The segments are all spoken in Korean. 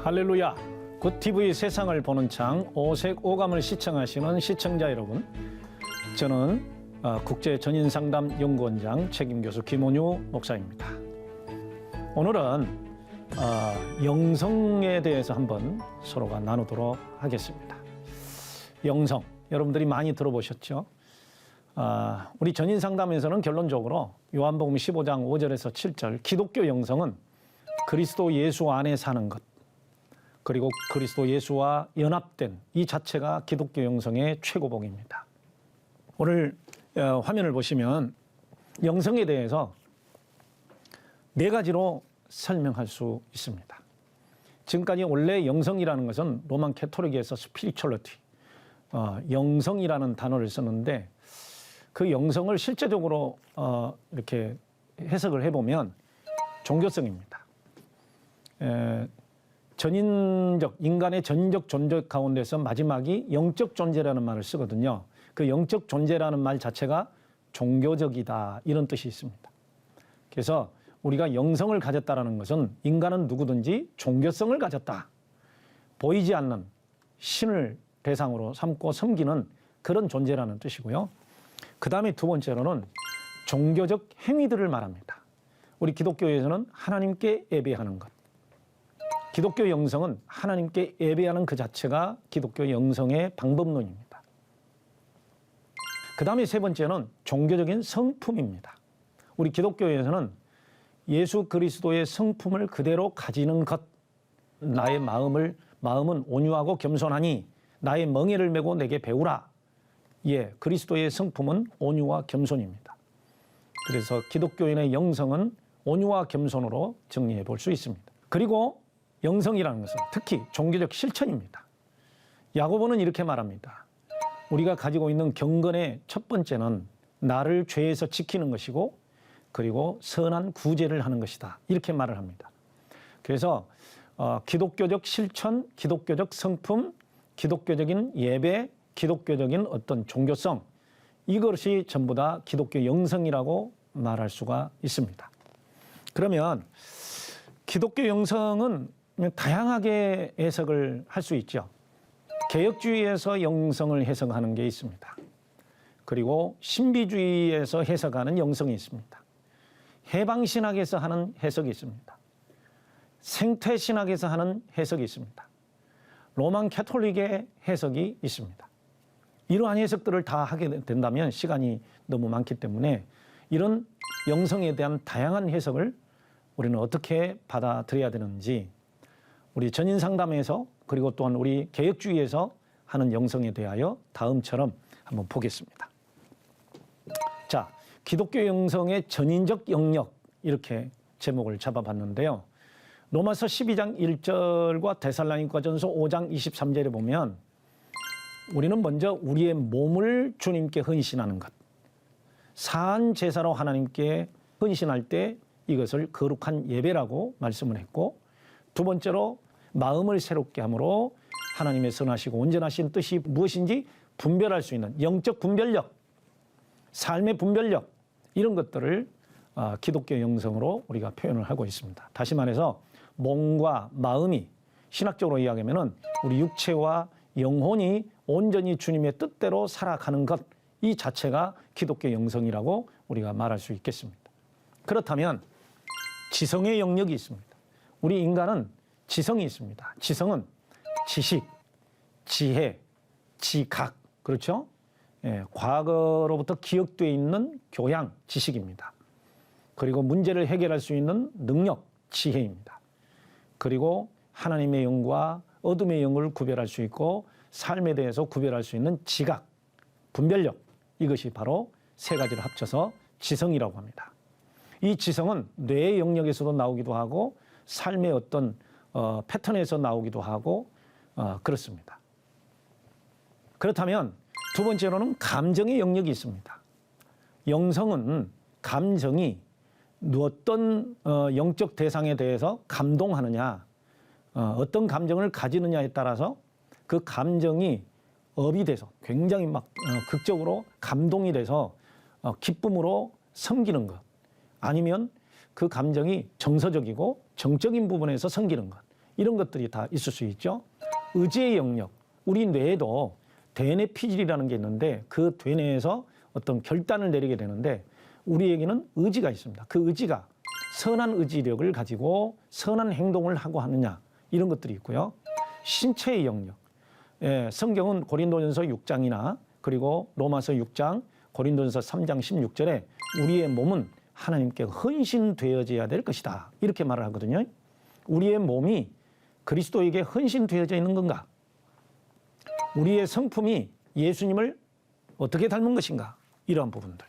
할렐루야! 굿TV 세상을 보는 창 오색 오감을 시청하시는 시청자 여러분, 저는 국제전인상담연구원장 책임교수 김원유 목사입니다. 오늘은 영성에 대해서 한번 서로가 나누도록 하겠습니다. 영성, 여러분들이 많이 들어보셨죠? 우리 전인상담에서는 결론적으로 요한복음 15장 5절에서 7절 기독교 영성은 그리스도 예수 안에 사는 것, 그리고 그리스도 예수와 연합된 이 자체가 기독교 영성의 최고봉입니다. 오늘 화면을 보시면 영성에 대해서 네 가지로 설명할 수 있습니다. 지금까지 원래 영성이라는 것은 로만 캐토릭에서 스피리추얼리티, 영성이라는 단어를 썼는데 그 영성을 실제적으로 이렇게 해석을 해보면 종교성입니다. 인간의 전인적 존재 가운데서 마지막이 영적 존재라는 말을 쓰거든요. 그 영적 존재라는 말 자체가 종교적이다, 이런 뜻이 있습니다. 그래서 우리가 영성을 가졌다는 것은 인간은 누구든지 종교성을 가졌다, 보이지 않는 신을 대상으로 삼고 섬기는 그런 존재라는 뜻이고요. 그 다음에 두 번째로는 종교적 행위들을 말합니다. 우리 기독교에서는 하나님께 예배하는 것, 기독교 영성은 하나님께 예배하는 그 자체가 기독교 영성의 방법론입니다. 그 다음에 세 번째는 종교적인 성품입니다. 우리 기독교에서는 예수 그리스도의 성품을 그대로 가지는 것, 나의 마음은 온유하고 겸손하니 나의 멍에를 메고 내게 배우라. 예, 그리스도의 성품은 온유와 겸손입니다. 그래서 기독교인의 영성은 온유와 겸손으로 정리해 볼 수 있습니다. 그리고 영성이라는 것은 특히 종교적 실천입니다. 야고보는 이렇게 말합니다. 우리가 가지고 있는 경건의 첫 번째는 나를 죄에서 지키는 것이고, 그리고 선한 구제를 하는 것이다, 이렇게 말을 합니다. 그래서 기독교적 실천, 기독교적 성품, 기독교적인 예배, 기독교적인 어떤 종교성, 이것이 전부 다 기독교 영성이라고 말할 수가 있습니다. 그러면 기독교 영성은 다양하게 해석을 할 수 있죠. 개혁주의에서 영성을 해석하는 게 있습니다. 그리고 신비주의에서 해석하는 영성이 있습니다. 해방신학에서 하는 해석이 있습니다. 생태신학에서 하는 해석이 있습니다. 로만 캐톨릭의 해석이 있습니다. 이러한 해석들을 다 하게 된다면 시간이 너무 많기 때문에 이런 영성에 대한 다양한 해석을 우리는 어떻게 받아들여야 되는지, 우리 전인상담에서 그리고 또한 우리 개혁주의에서 하는 영성에 대하여 다음처럼 한번 보겠습니다. 자, 기독교 영성의 전인적 영역, 이렇게 제목을 잡아봤는데요. 로마서 12장 1절과 데살로니가전서 5장 23절에 보면 우리는 먼저 우리의 몸을 주님께 헌신하는 것, 사한 제사로 하나님께 헌신할 때 이것을 거룩한 예배라고 말씀을 했고, 두 번째로 마음을 새롭게 함으로 하나님의 선하시고 온전하신 뜻이 무엇인지 분별할 수 있는 영적 분별력, 삶의 분별력, 이런 것들을 기독교 영성으로 우리가 표현을 하고 있습니다. 다시 말해서 몸과 마음이, 신학적으로 이야기하면 우리 육체와 영혼이 온전히 주님의 뜻대로 살아가는 것, 이 자체가 기독교 영성이라고 우리가 말할 수 있겠습니다. 그렇다면 지성의 영역이 있습니다. 우리 인간은 지성이 있습니다. 지성은 지식, 지혜, 지각, 그렇죠? 예, 과거로부터 기억되어 있는 교양, 지식입니다. 그리고 문제를 해결할 수 있는 능력, 지혜입니다. 그리고 하나님의 영과 어둠의 영을 구별할 수 있고 삶에 대해서 구별할 수 있는 지각, 분별력, 이것이 바로 세 가지를 합쳐서 지성이라고 합니다. 이 지성은 뇌의 영역에서도 나오기도 하고 삶의 어떤 패턴에서 나오기도 하고 그렇습니다. 그렇다면 두 번째로는 감정의 영역이 있습니다. 영성은 감정이 어떤 영적 대상에 대해서 감동하느냐, 어떤 감정을 가지느냐에 따라서 그 감정이 업이 돼서 굉장히 극적으로 감동이 돼서 기쁨으로 섬기는 것, 아니면 그 감정이 정서적이고 정적인 부분에서 섬기는 것, 이런 것들이 다 있을 수 있죠. 의지의 영역, 우리 뇌에도 대뇌 피질이라는 게 있는데 그 대뇌에서 어떤 결단을 내리게 되는데 우리에게는 의지가 있습니다. 그 의지가 선한 의지력을 가지고 선한 행동을 하고 하느냐 이런 것들이 있고요. 신체의 영역, 성경은 고린도전서 6장이나 그리고 로마서 6장, 고린도전서 3장 16절에 우리의 몸은 하나님께 헌신되어져야 될 것이다 이렇게 말을 하거든요. 우리의 몸이 그리스도에게 헌신되어져 있는 건가? 우리의 성품이 예수님을 어떻게 닮은 것인가? 이러한 부분들.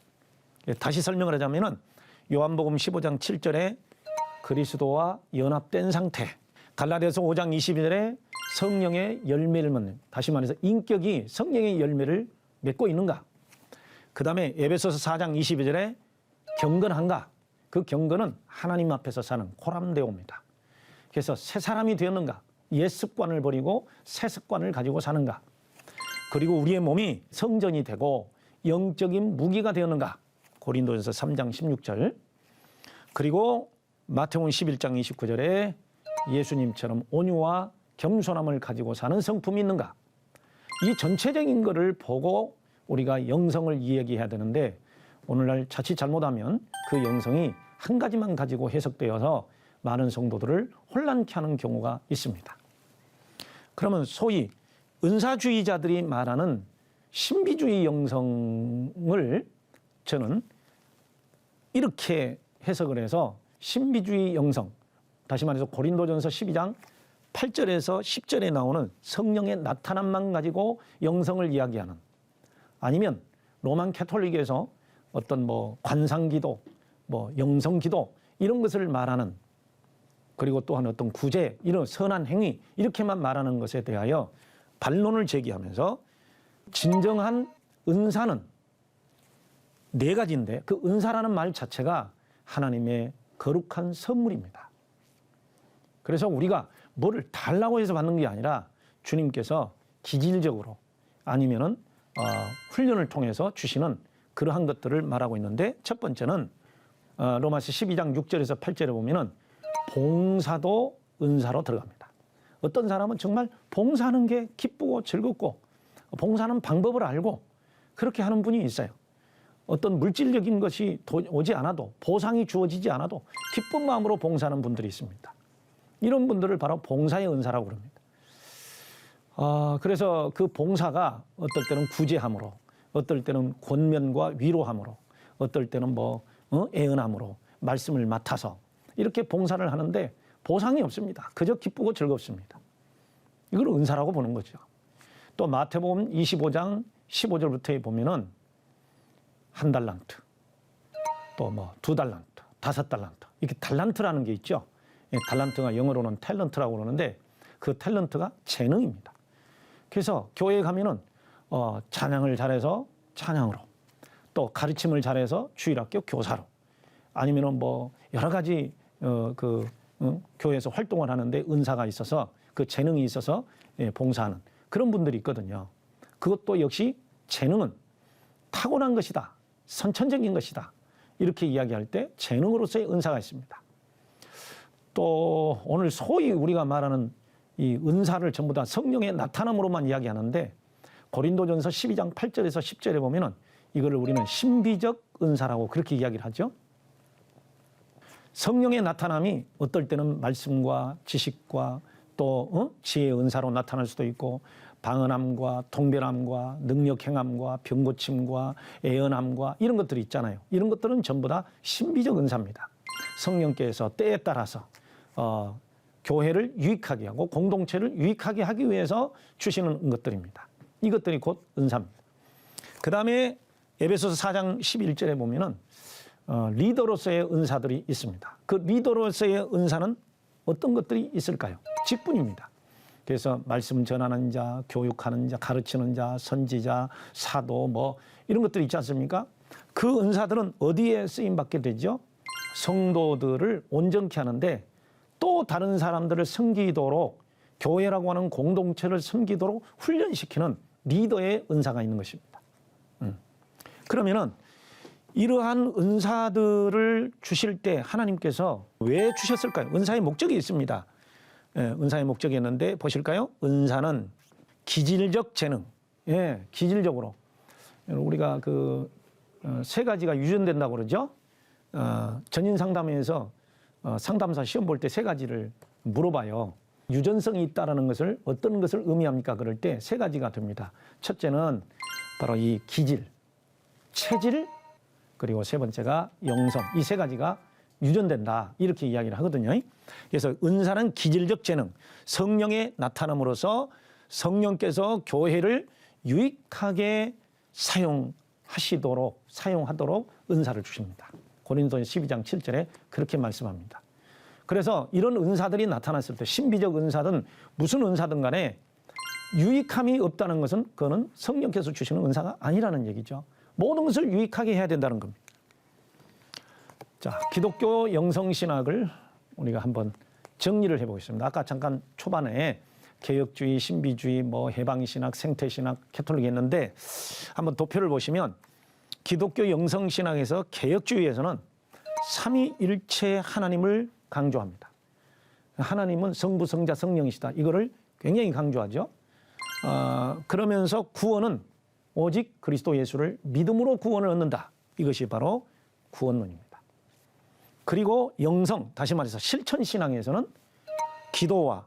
다시 설명을 하자면은 요한복음 15장 7절에 그리스도와 연합된 상태, 갈라디아서 5장 22절에 성령의 열매를 맺는, 다시 말해서 인격이 성령의 열매를 맺고 있는가? 그 다음에 에베소서 4장 22절에 경건한가? 그 경건은 하나님 앞에서 사는 코람데오입니다. 그래서 새 사람이 되었는가? 옛 습관을 버리고 새 습관을 가지고 사는가? 그리고 우리의 몸이 성전이 되고 영적인 무기가 되었는가? 고린도전서 3장 16절. 그리고 마태복음 11장 29절에 예수님처럼 온유와 겸손함을 가지고 사는 성품이 있는가? 이 전체적인 것을 보고 우리가 영성을 이야기해야 되는데 오늘날 자칫 잘못하면 그 영성이 한 가지만 가지고 해석되어서 많은 성도들을 혼란케 하는 경우가 있습니다. 그러면 소위 은사주의자들이 말하는 신비주의 영성을 저는 이렇게 해석을 해서 신비주의 영성, 다시 말해서 고린도전서 12장 8절에서 10절에 나오는 성령의 나타남만 가지고 영성을 이야기하는, 아니면 로만 캐톨릭에서 어떤 관상기도, 영성기도 이런 것을 말하는, 그리고 또한 어떤 구제, 이런 선한 행위 이렇게만 말하는 것에 대하여 반론을 제기하면서 진정한 은사는 네 가지인데 그 은사라는 말 자체가 하나님의 거룩한 선물입니다. 그래서 우리가 뭐를 달라고 해서 받는 게 아니라 주님께서 기질적으로 아니면은 훈련을 통해서 주시는 그러한 것들을 말하고 있는데, 첫 번째는 로마서 12장 6절에서 8절에 보면은 봉사도 은사로 들어갑니다. 어떤 사람은 정말 봉사하는 게 기쁘고 즐겁고 봉사하는 방법을 알고 그렇게 하는 분이 있어요. 어떤 물질적인 것이 오지 않아도, 보상이 주어지지 않아도 기쁜 마음으로 봉사하는 분들이 있습니다. 이런 분들을 바로 봉사의 은사라고 그럽니다. 그래서 그 봉사가 어떨 때는 구제함으로, 어떨 때는 권면과 위로함으로, 어떨 때는 애언함으로 말씀을 맡아서 이렇게 봉사를 하는데 보상이 없습니다. 그저 기쁘고 즐겁습니다. 이걸 은사라고 보는 거죠. 또 마태복음 25장 15절부터에 보면은 1달란트, 또 2달란트, 5달란트, 이렇게 달란트라는 게 있죠. 달란트가 영어로는 탤런트라고 그러는데 그 탤런트가 재능입니다. 그래서 교회에 가면은 찬양을 잘해서 찬양으로, 또 가르침을 잘해서 주일학교 교사로, 아니면은 여러 가지 교회에서 활동을 하는데 은사가 있어서 그 재능이 있어서 봉사하는 그런 분들이 있거든요. 그것도 역시 재능은 타고난 것이다, 선천적인 것이다, 이렇게 이야기할 때 재능으로서의 은사가 있습니다. 또 오늘 소위 우리가 말하는 이 은사를 전부 다 성령의 나타남으로만 이야기하는데 고린도전서 12장 8절에서 10절에 보면은 이거를 우리는 신비적 은사라고 그렇게 이야기를 하죠. 성령의 나타남이 어떨 때는 말씀과 지식과 또 지혜의 은사로 나타날 수도 있고, 방언함과 통변함과 능력 행함과 병 고침과 애언함과 이런 것들이 있잖아요. 이런 것들은 전부 다 신비적 은사입니다. 성령께서 때에 따라서 교회를 유익하게 하고 공동체를 유익하게 하기 위해서 주시는 것들입니다. 이것들이 곧 은사입니다. 그 다음에 에베소서 4장 11절에 보면은 리더로서의 은사들이 있습니다. 그 리더로서의 은사는 어떤 것들이 있을까요? 직분입니다. 그래서 말씀 전하는 자, 교육하는 자, 가르치는 자, 선지자, 사도 이런 것들이 있지 않습니까? 그 은사들은 어디에 쓰임받게 되죠? 성도들을 온전케 하는데 또 다른 사람들을 섬기도록, 교회라고 하는 공동체를 섬기도록 훈련시키는 리더의 은사가 있는 것입니다. 그러면은 이러한 은사들을 주실 때 하나님께서 왜 주셨을까요? 은사의 목적이 있습니다. 은사의 목적이었는데 보실까요? 은사는 기질적 재능, 기질적으로 우리가 그 세 가지가 유전된다고 그러죠. 전인 상담에서 상담사 시험 볼 때 세 가지를 물어봐요. 유전성이 있다라는 것을 어떤 것을 의미합니까? 그럴 때 세 가지가 됩니다. 첫째는 바로 이 기질, 체질, 그리고 세 번째가 영성. 이 세 가지가 유전된다 이렇게 이야기를 하거든요. 그래서 은사는 기질적 재능, 성령의 나타남으로써 성령께서 교회를 유익하게 사용하도록 은사를 주십니다. 고린도서 12장 7절에 그렇게 말씀합니다. 그래서 이런 은사들이 나타났을 때 신비적 은사든 무슨 은사든 간에 유익함이 없다는 것은 그거는 성령께서 주시는 은사가 아니라는 얘기죠. 모든 것을 유익하게 해야 된다는 겁니다. 자, 기독교 영성신학을 우리가 한번 정리를 해보겠습니다. 아까 잠깐 초반에 개혁주의, 신비주의, 해방신학, 생태신학, 캐톨릭 했는데 한번 도표를 보시면 기독교 영성신학에서 개혁주의에서는 삼위일체 하나님을 강조합니다. 하나님은 성부, 성자, 성령이시다. 이거를 굉장히 강조하죠. 그러면서 구원은 오직 그리스도 예수를 믿음으로 구원을 얻는다. 이것이 바로 구원론입니다. 그리고 영성, 다시 말해서 실천신앙에서는 기도와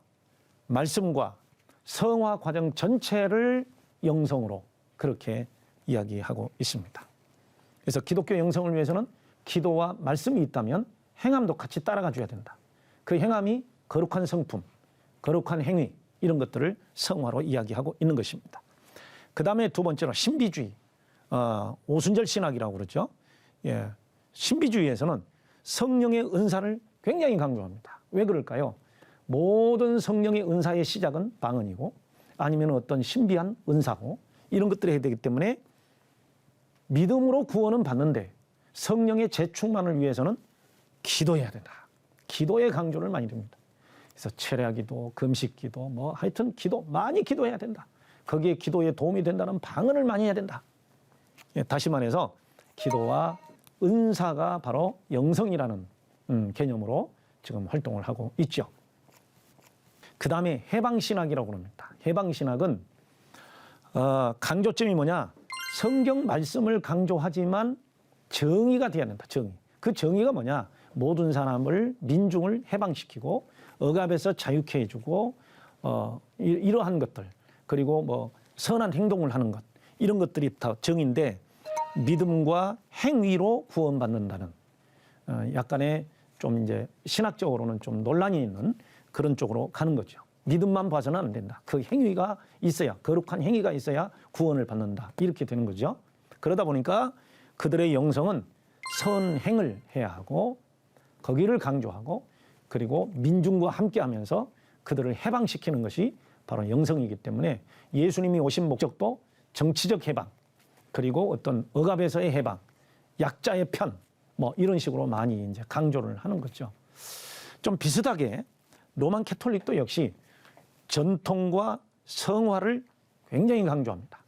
말씀과 성화 과정 전체를 영성으로 그렇게 이야기하고 있습니다. 그래서 기독교 영성을 위해서는 기도와 말씀이 있다면 행함도 같이 따라가 줘야 된다. 그 행함이 거룩한 성품, 거룩한 행위 이런 것들을 성화로 이야기하고 있는 것입니다. 그 다음에 두 번째로 신비주의, 오순절 신학이라고 그러죠. 신비주의에서는 성령의 은사를 굉장히 강조합니다. 왜 그럴까요? 모든 성령의 은사의 시작은 방언이고 아니면 어떤 신비한 은사고 이런 것들이 해야 되기 때문에 믿음으로 구원은 받는데 성령의 재충만을 위해서는 기도해야 된다. 기도의 강조를 많이 듭니다. 그래서 철야기도, 금식기도, 하여튼 기도, 많이 기도해야 된다. 거기에 기도에 도움이 된다는 방언을 많이 해야 된다. 다시 말해서 기도와 은사가 바로 영성이라는 개념으로 지금 활동을 하고 있죠. 그 다음에 해방신학이라고 합니다. 해방신학은 강조점이 뭐냐? 성경 말씀을 강조하지만 정의가 돼야 된다. 정의. 그 정의가 뭐냐? 모든 사람을, 민중을 해방시키고 억압에서 자유케 해주고 이러한 것들, 그리고 선한 행동을 하는 것, 이런 것들이 다 정의인데 믿음과 행위로 구원받는다는 약간의 좀 이제 신학적으로는 좀 논란이 있는 그런 쪽으로 가는 거죠. 믿음만 봐서는 안 된다. 그 행위가 있어야, 거룩한 행위가 있어야 구원을 받는다. 이렇게 되는 거죠. 그러다 보니까 그들의 영성은 선행을 해야 하고 거기를 강조하고 그리고 민중과 함께하면서 그들을 해방시키는 것이 바로 영성이기 때문에 예수님이 오신 목적도 정치적 해방 그리고 어떤 억압에서의 해방, 약자의 편 이런 식으로 많이 이제 강조를 하는 거죠. 좀 비슷하게 로만 캐톨릭도 역시 전통과 성화를 굉장히 강조합니다.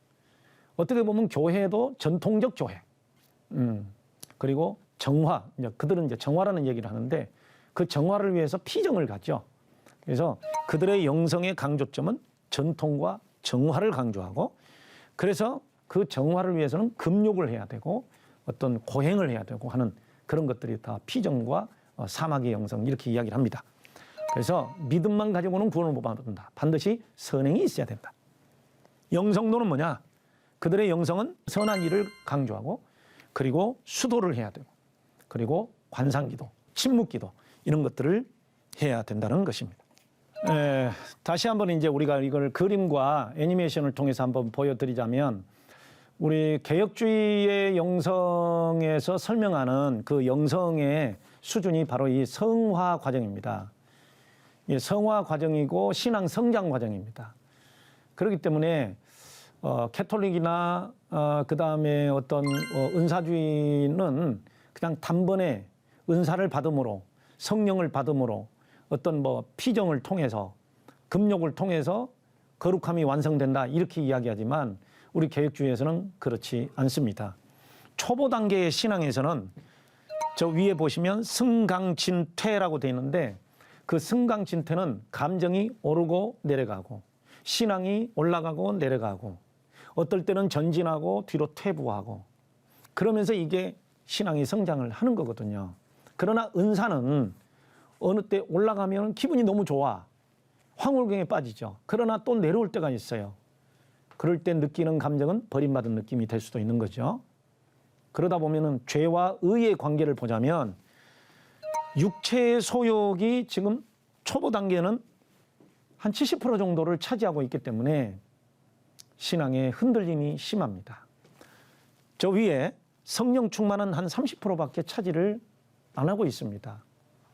어떻게 보면 교회도 전통적 교회, 그리고 정화, 그들은 이제 정화라는 얘기를 하는데 그 정화를 위해서 피정을 갖죠. 그래서 그들의 영성의 강조점은 전통과 정화를 강조하고 그래서 그 정화를 위해서는 금욕을 해야 되고 어떤 고행을 해야 되고 하는 그런 것들이 다 피정과 사막의 영성 이렇게 이야기를 합니다. 그래서 믿음만 가지고는 구원을 못 받는다. 반드시 선행이 있어야 된다. 영성도는 뭐냐? 그들의 영성은 선한 일을 강조하고 그리고 수도를 해야 되고 그리고 관상기도, 침묵기도 이런 것들을 해야 된다는 것입니다. 다시 한번 이제 우리가 이걸 그림과 애니메이션을 통해서 한번 보여드리자면 우리 개혁주의의 영성에서 설명하는 그 영성의 수준이 바로 이 성화 과정입니다. 성화 과정이고 신앙 성장 과정입니다. 그렇기 때문에 캐톨릭이나 그 다음에 어떤 은사주의는 그냥 단번에 은사를 받음으로 성령을 받음으로 어떤 피정을 통해서 금욕을 통해서 거룩함이 완성된다 이렇게 이야기하지만 우리 개혁주의에서는 그렇지 않습니다. 초보 단계의 신앙에서는 저 위에 보시면 승강진퇴라고 되어 있는데 그 승강진퇴는 감정이 오르고 내려가고 신앙이 올라가고 내려가고 어떨 때는 전진하고 뒤로 퇴보하고 그러면서 이게 신앙이 성장을 하는 거거든요. 그러나 은사는 어느 때 올라가면 기분이 너무 좋아. 황홀경에 빠지죠. 그러나 또 내려올 때가 있어요. 그럴 때 느끼는 감정은 버림받은 느낌이 될 수도 있는 거죠. 그러다 보면은 죄와 의의 관계를 보자면 육체의 소욕이 지금 초보 단계는 한 70% 정도를 차지하고 있기 때문에 신앙의 흔들림이 심합니다. 저 위에 성령 충만은 한 30%밖에 차지를 안 하고 있습니다.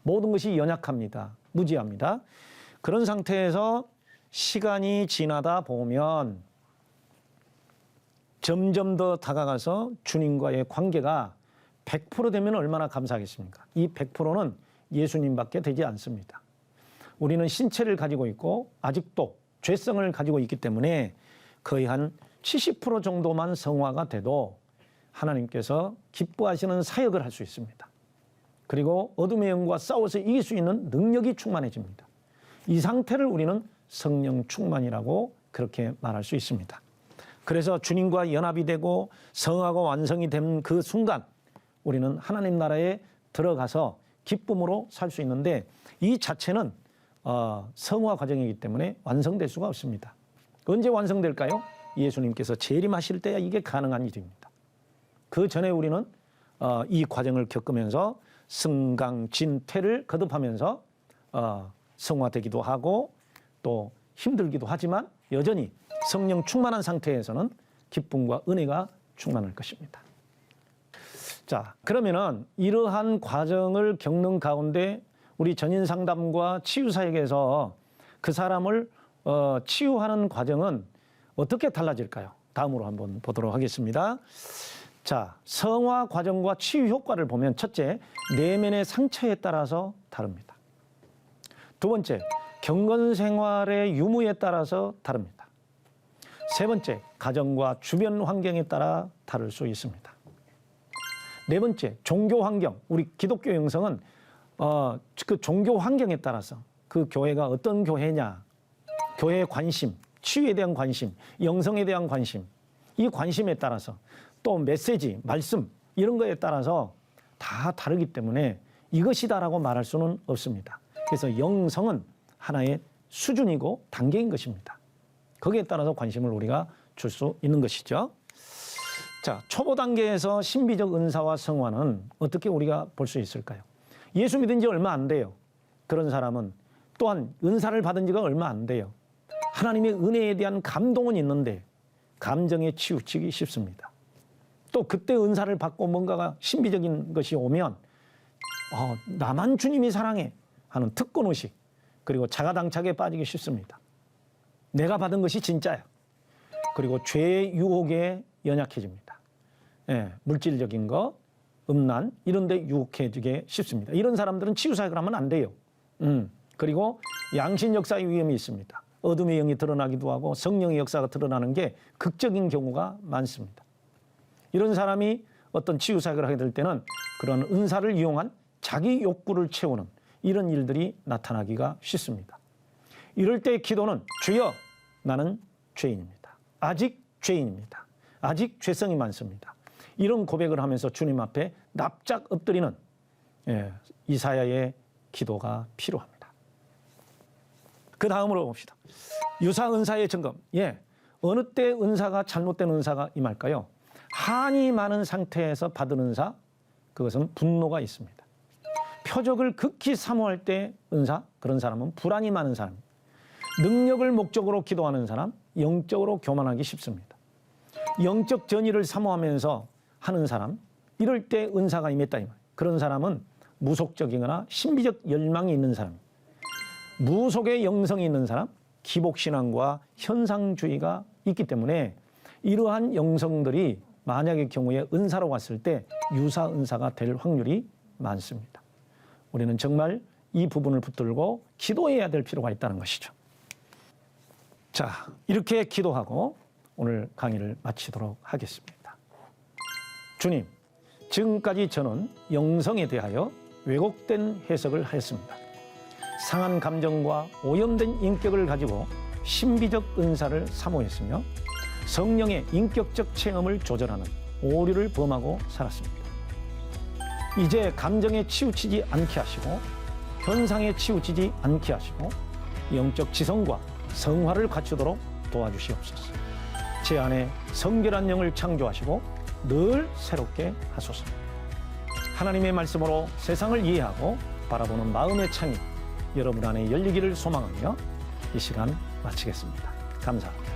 모든 것이 연약합니다. 무지합니다. 그런 상태에서 시간이 지나다 보면 점점 더 다가가서 주님과의 관계가 100% 되면 얼마나 감사하겠습니까? 이 100%는 예수님밖에 되지 않습니다. 우리는 신체를 가지고 있고 아직도 죄성을 가지고 있기 때문에 거의 한 70% 정도만 성화가 돼도 하나님께서 기뻐하시는 사역을 할 수 있습니다. 그리고 어둠의 영과 싸워서 이길 수 있는 능력이 충만해집니다. 이 상태를 우리는 성령 충만이라고 그렇게 말할 수 있습니다. 그래서 주님과 연합이 되고 성화가 완성이 된 그 순간 우리는 하나님 나라에 들어가서 기쁨으로 살 수 있는데 이 자체는 성화 과정이기 때문에 완성될 수가 없습니다. 언제 완성될까요? 예수님께서 재림하실 때야 이게 가능한 일입니다. 그 전에 우리는 이 과정을 겪으면서 승강진퇴를 거듭하면서 성화되기도 하고 또 힘들기도 하지만 여전히 성령 충만한 상태에서는 기쁨과 은혜가 충만할 것입니다. 자, 그러면은 이러한 과정을 겪는 가운데 우리 전인상담과 치유사역에서 그 사람을 치유하는 과정은 어떻게 달라질까요? 다음으로 한번 보도록 하겠습니다. 자, 성화 과정과 치유 효과를 보면 첫째, 내면의 상처에 따라서 다릅니다. 두 번째, 경건 생활의 유무에 따라서 다릅니다. 세 번째, 가정과 주변 환경에 따라 다를 수 있습니다. 네 번째, 종교 환경. 우리 기독교 영성은 그 종교 환경에 따라서 그 교회가 어떤 교회냐, 교회의 관심, 치유에 대한 관심, 영성에 대한 관심, 이 관심에 따라서 또 메시지, 말씀 이런 거에 따라서 다 다르기 때문에 이것이다라고 말할 수는 없습니다. 그래서 영성은 하나의 수준이고 단계인 것입니다. 거기에 따라서 관심을 우리가 줄 수 있는 것이죠. 자, 초보 단계에서 신비적 은사와 성화는 어떻게 우리가 볼 수 있을까요? 예수 믿은 지 얼마 안 돼요. 그런 사람은 또한 은사를 받은 지가 얼마 안 돼요. 하나님의 은혜에 대한 감동은 있는데 감정에 치우치기 쉽습니다. 또 그때 은사를 받고 뭔가가 신비적인 것이 오면 나만 주님이 사랑해 하는 특권의식 그리고 자가당착에 빠지기 쉽습니다. 내가 받은 것이 진짜야. 그리고 죄의 유혹에 연약해집니다. 물질적인 거, 음란 이런 데 유혹해지게 쉽습니다. 이런 사람들은 치유사역을 하면 안 돼요. 그리고 양신 역사의 위험이 있습니다. 어둠의 영이 드러나기도 하고 성령의 역사가 드러나는 게 극적인 경우가 많습니다. 이런 사람이 어떤 치유사역을 하게 될 때는 그런 은사를 이용한 자기 욕구를 채우는 이런 일들이 나타나기가 쉽습니다. 이럴 때 기도는 주여 나는 죄인입니다. 아직 죄인입니다. 아직 죄성이 많습니다. 이런 고백을 하면서 주님 앞에 납작 엎드리는 이사야의 기도가 필요합니다. 그 다음으로 봅시다. 유사 은사의 점검. 어느 때 은사가 잘못된 은사가 임할까요? 한이 많은 상태에서 받은 은사, 그것은 분노가 있습니다. 표적을 극히 사모할 때 은사, 그런 사람은 불안이 많은 사람입니다. 능력을 목적으로 기도하는 사람, 영적으로 교만하기 쉽습니다. 영적 전의를 사모하면서 하는 사람, 이럴 때 은사가 임했다. 그런 사람은 무속적이거나 신비적 열망이 있는 사람, 무속의 영성이 있는 사람, 기복신앙과 현상주의가 있기 때문에 이러한 영성들이 만약의 경우에 은사로 왔을 때 유사 은사가 될 확률이 많습니다. 우리는 정말 이 부분을 붙들고 기도해야 될 필요가 있다는 것이죠. 자, 이렇게 기도하고 오늘 강의를 마치도록 하겠습니다. 주님, 지금까지 저는 영성에 대하여 왜곡된 해석을 하였습니다. 상한 감정과 오염된 인격을 가지고 신비적 은사를 사모했으며 성령의 인격적 체험을 조절하는 오류를 범하고 살았습니다. 이제 감정에 치우치지 않게 하시고 현상에 치우치지 않게 하시고 영적 지성과 성화를 갖추도록 도와주시옵소서. 제 안에 성결한 영을 창조하시고 늘 새롭게 하소서. 하나님의 말씀으로 세상을 이해하고 바라보는 마음의 창이 여러분 안에 열리기를 소망하며 이 시간 마치겠습니다. 감사합니다.